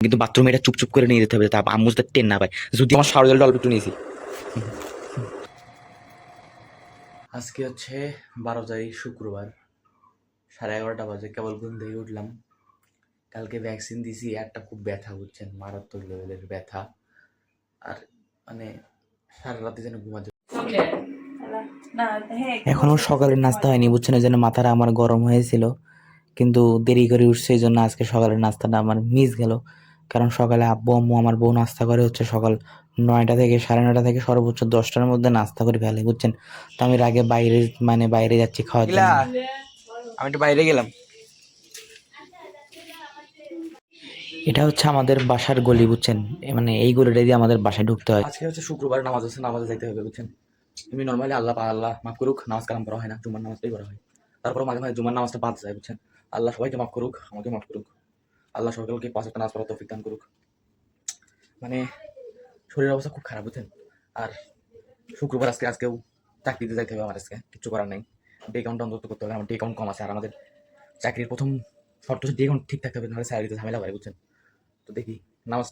কিন্তু বাথরুমে এটা চুপচুপ করে নিয়ে যেতে হবে তা আম্মু যাতে টেন না পায়। যদি আমার শাওয়ার জলটা অল্প একটু নিয়েছি। আজকে হচ্ছে 12 তারিখ শুক্রবার, 11:30 বাজে, কেবল ঘুম থেকে উঠলাম। কালকে ভ্যাকসিন দিছি, একটা খুব ব্যথা, বুঝছেন, মারাত্মক লেভেলের ব্যথা। আর মানে সারা রাতে যেন ঘুমাতে, এখনো সকালের নাস্তা হয়নি, বুঝছেন, এই জন্য মাথাটা আমার গরম হয়েছিল, কিন্তু দেরি করে উঠছে, এই জন্য আজকে সকালের নাস্তাটা আমার মিস গেল। কারণ সকালে আব্বু আম্মু আমার বউ নাস্তা করে হচ্ছে সকাল 9টা থেকে 9:30 থেকে সর্বোচ্চ 10টার মধ্যে নাস্তা করে ফেলে, বুঝছেন। তো আমি আগে বাইরে যাচ্ছি খাওয়ার জন্য। আমি একটু বাইরে গেলাম। এটা হচ্ছে আমাদের বাসার গলি, বুঝছেন, মানে এই গলিটা দিয়ে আমাদের বাসায় ঢুকতে হয়। আজকে হচ্ছে শুক্রবার, নামাজ হচ্ছে, নামাজে যাইতে হবে, বুঝছেন। এমনি নর্মালি আল্লাহ মাফ করুক নামাজ কালাম করা হয় না, জুম্মার নামাজটাই করা হয়। তারপর মাঝে মাঝে জুম্মার নামাজটা বাদ যায়, বুঝছেন। আল্লাহ সবাইকে মাফ করুক, আমাকে মাফ করুক। আল্লাহ সকলকে 5 ওয়াক্ত নামাজ পড়ার তৌফিক দান করুক। মানে শরীরের অবস্থা খুব খারাপ, বুঝছেন। আর শুক্রবার আজকেও চাকরিতে যাইতে হবে আমার, আজকে কিছু করার নাই। ডে কাউন্ট অন্তত করতে হবে, আমার ডে কাউন্ট কম আছে। আর আমাদের চাকরির প্রথম শর্ত হচ্ছে ডে কাউন্ট ঠিক থাকতে হবে, নাহলে স্যালারিতে ঝামেলা হয়, বুঝছেন। তো দেখি নামাজ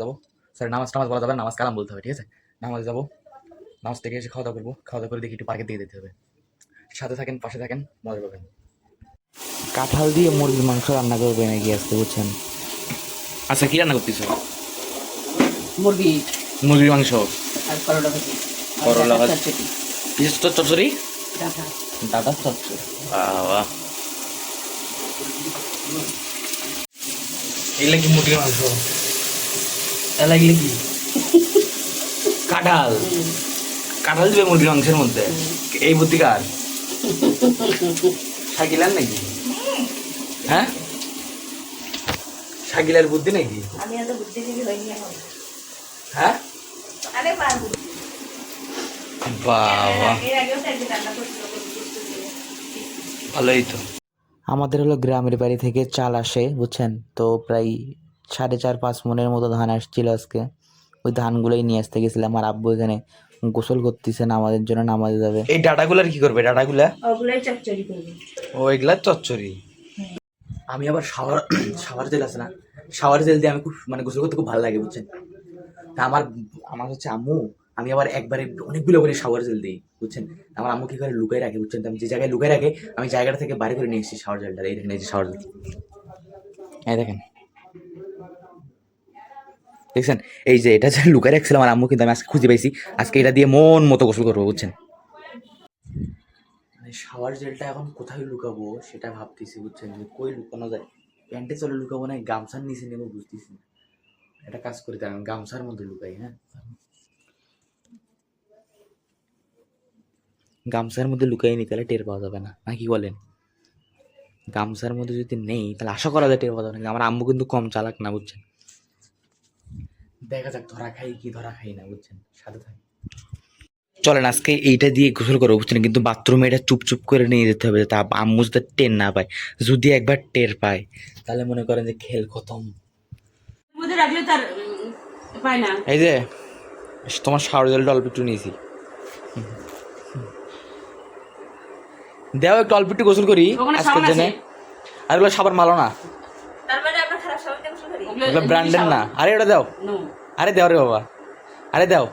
যাবো, সরি নামাজ বলা যাবে, নামাজ কালাম বলতে হবে, ঠিক আছে। নামাজ যাবো, নামাজ থেকে এসে খাওয়া দাওয়া করবো, খাওয়া দাওয়া করে দেখি একটু পার্কের দিকে যেতে হবে। সাথে থাকেন, পাশে থাকেন, মজা পাবেন। কাঁঠাল দিয়ে মুরগির মাংস রান্না করবে নাকি আজকে, বুঝছেন। আচ্ছা, কি রান্না করতেছ? মুরগির মাংস আর করলা ভাজি, করলা ভাজি, চচ্চড়ি, কিসের চচ্চড়ি? ডাঁটার চচ্চড়ি। বাবা, এগুলা কি মুরগির মাংস? এগুলা কি কাঁঠাল? কাঁঠাল দিবে মুরগির মাংসের মধ্যে? এই বুদ্ধি কার? শাকিলার নাকি? হ্যাঁ, শাকিলার বুদ্ধি নাকি? আমি এত বুদ্ধিজীবী হইনি এখন। হ্যাঁ, আরে পারবো। বাবা, এর আগেও তো একদিন রান্না করছিল, ভালোই তো। আমাদের হলো গ্রামের বাড়ি থেকে চাল আসে, বুঝছেন। তো প্রায় 4.5-5 মনের মতো ধান আসছিল আজকে। ওই ধানগুলোই নিয়ে আসতে গেছিলাম। আর আব্বু এখানে গোসল করতেছে, নামাজের জন্য নামাজে যাবে। এই ডাটাগুলার কি করবে? ডাটাগুলা ওগুলাই চচ্চড়ি করবি। ও, এগুলা চচ্চড়ি। আমি আবার শাওয়ার জেল আছে না, শাওয়ার জেল দিয়ে আমি খুব মানে গোসল করতে খুব ভালো লাগে, বুঝছেন। তা আমার হচ্ছে আম্মু, আমি আবার একবারে অনেকগুলো করে শাওয়ার জেল দিই, বুঝছেন। আমার আম্মু কি করে লুকাই রাখে, বুঝছেন। তো আমি যে জায়গায় লুকাই রাখে, আমি জায়গাটা থেকে বাড়ি করে নিয়ে এসেছি শাওয়ার জেলটা। এই দেখেন, এই যে শাওয়ার জেল, এই দেখেন, দেখছেন। এই যে এটা যে লুকাই রাখছিলাম আমার আম্মু, কিন্তু আমি আজকে খুঁজে পাইছি। আজকে এটা দিয়ে মন মতো গোসল করবো, বুঝছেন। মানে শাওয়ার জেলটা এখন কোথায় লুকাবো সেটা ভাবতেছি, বুঝছেন, যে কই লুকানো যায়। প্যান্টে চলে লুকাবো না গামছার নিচে নেবো, বুঝতেছি না। একটা কাজ করি, তার গামছার মধ্যে লুকাই। হ্যাঁ, গামছার মধ্যে লুকাই নি, তাহলে টের পাওয়া যাবে না, নাকি বলেন? গামছার মধ্যে যদি নেই তাহলে আশা করা যায় টের পাওয়া যাবে না। আমার আম্মু কিন্তু কম চালাক না, বুঝছেন। দেখা যাক ধরা খাই কি ধরা খাই না, বুঝছেন। সাথে থাকি, চলেন আজকে এইটা দিয়ে গোসল করবো, বুঝছেন। কিন্তু বাথরুমে এটা চুপচুপ করে নিয়ে যেতে হবে তা আম্মু যাতে টের না পায়। যদি একবার টের পায় তাহলে মনে করেন যে খেল খতম। এই যে তোমার শাওয়ার জলটা অল্প একটু নিয়েছি, দেও একটু অল্প একটু গোসল করি আজকের জন্য। আর ওগুলো সাবান ভালো না, ওগুলো ব্র্যান্ডের না। আরে ওটা দাও, আরে দাও রে বাবা, আরে দাও।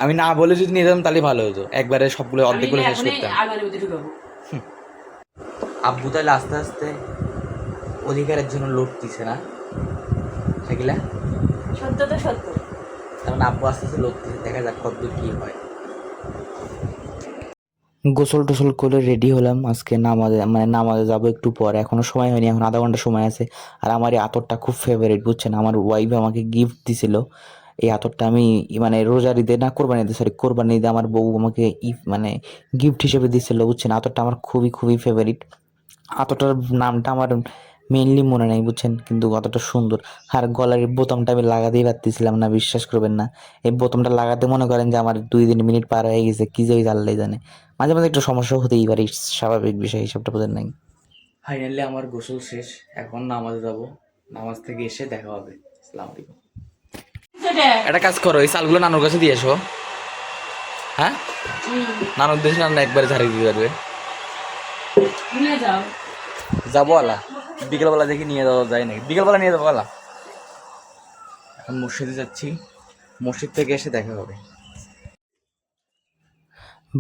আমি না বলে যদি নিয়ে যেতাম তাহলে ভালো হতো, একবারে সবগুলো অর্ধেকগুলো শেষ করতাম। আব্বু তাহলে আস্তে আস্তে অধিকারের জন্য লোক দিছে না, সেগুলা সত্য তো সত্য। তার মানে আব্বু আস্তে আস্তে লোক দিছে, দেখা যাক কতদূর কি হয়। গোসল টোসল করে রেডি হলাম, আজকে নামাজে যাবো একটু পর। এখনো সময় হয়নি, এখন আধা ঘন্টা সময় আছে। আর আমার এই আতরটা খুব ফেভারিট, বুঝছেন। আমার ওয়াইফ আমাকে গিফট দিছিল এই আতরটা। আমি মানে রোজার ঈদে না, কোরবানি ঈদে আমার বউ আমাকে মানে গিফট হিসেবে দিছিল, বুঝছেন। আতরটা আমার খুবই খুবই ফেভারিট। আতরটার নামটা আমার মেইনলি মনে নেই, বুঝছেন, কিন্তু অতটা সুন্দর। আর গলার এই বোতামটা আমি লাগাতেই পারতেছিলাম না, বিশ্বাস করবেন না। এই বোতামটা লাগাতে মনে করেন যে আমার 2-3 মিনিট পার হয়ে গেছে, কি যে আল্লাহ জানে। মাঝে মাঝে একটু সমস্যা হতেই পারে, স্বাভাবিক বিষয়, হিসাবটা বোঝেন নাই। ফাইনালি আমার গোসল শেষ, এখন নামাজে যাবো। নামাজ থেকে এসে দেখা হবে। আসসালামু আলাইকুম। একটা কাজ করো, এই চালগুলো নানুর কাছে দিয়ে এসো। হ্যাঁ, নানুর দেশে রান্না একবারে ঝাড়ি দিয়ে যাবে। যাবো আলা, বিকেলবেলা দেখি নিয়ে যাওয়া যায় নাকি, বিকেলবেলা নিয়ে যাবো আলা। এখন মসজিদে যাচ্ছি, মসজিদ থেকে এসে দেখা হবে।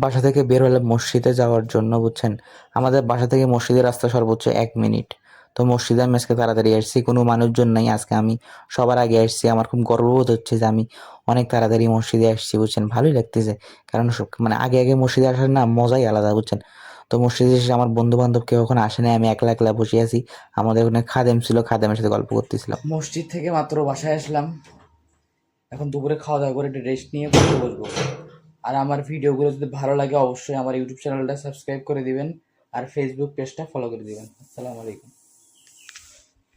বাসা থেকে বের হলে মসজিদে যাওয়ার জন্য বুঝছেন, আমাদের বাসা থেকে মসজিদের রাস্তা সর্বোচ্চ 1 মিনিট। তো মসজিদে আমি আজকে তাড়াতাড়ি আসছি, কোনো মানুষজন নাই, আজকে আমি সবার আগে আসছি। আমার খুব গর্ববোধ হচ্ছে যে আমি অনেক তাড়াতাড়ি মসজিদে আসছি বুঝছেন, ভালোই লাগতেছে। কারণ মানে আগে আগে মসজিদে আসার না মজাই আলাদা বুঝছেন। তো মসজিদে এসে আমার বন্ধু বান্ধব কেউ এখন আসে নাই, আমি একলা একলা বসে আছি। আমাদের ওখানে খাদেম ছিল, খাদেমের সাথে গল্প করতেছিলাম। মসজিদ থেকে মাত্র বাসায় আসলাম, এখন দুপুরে খাওয়া দাওয়া করে একটু রেস্ট নিয়ে পড়তে বসবো। আর আমার ভিডিওগুলো যদি ভালো লাগে অবশ্যই আমার ইউটিউব চ্যানেলটা সাবস্ক্রাইব করে দিবেন আর ফেসবুক পেজটা ফলো করে দিবেন। আসসালামু আলাইকুম।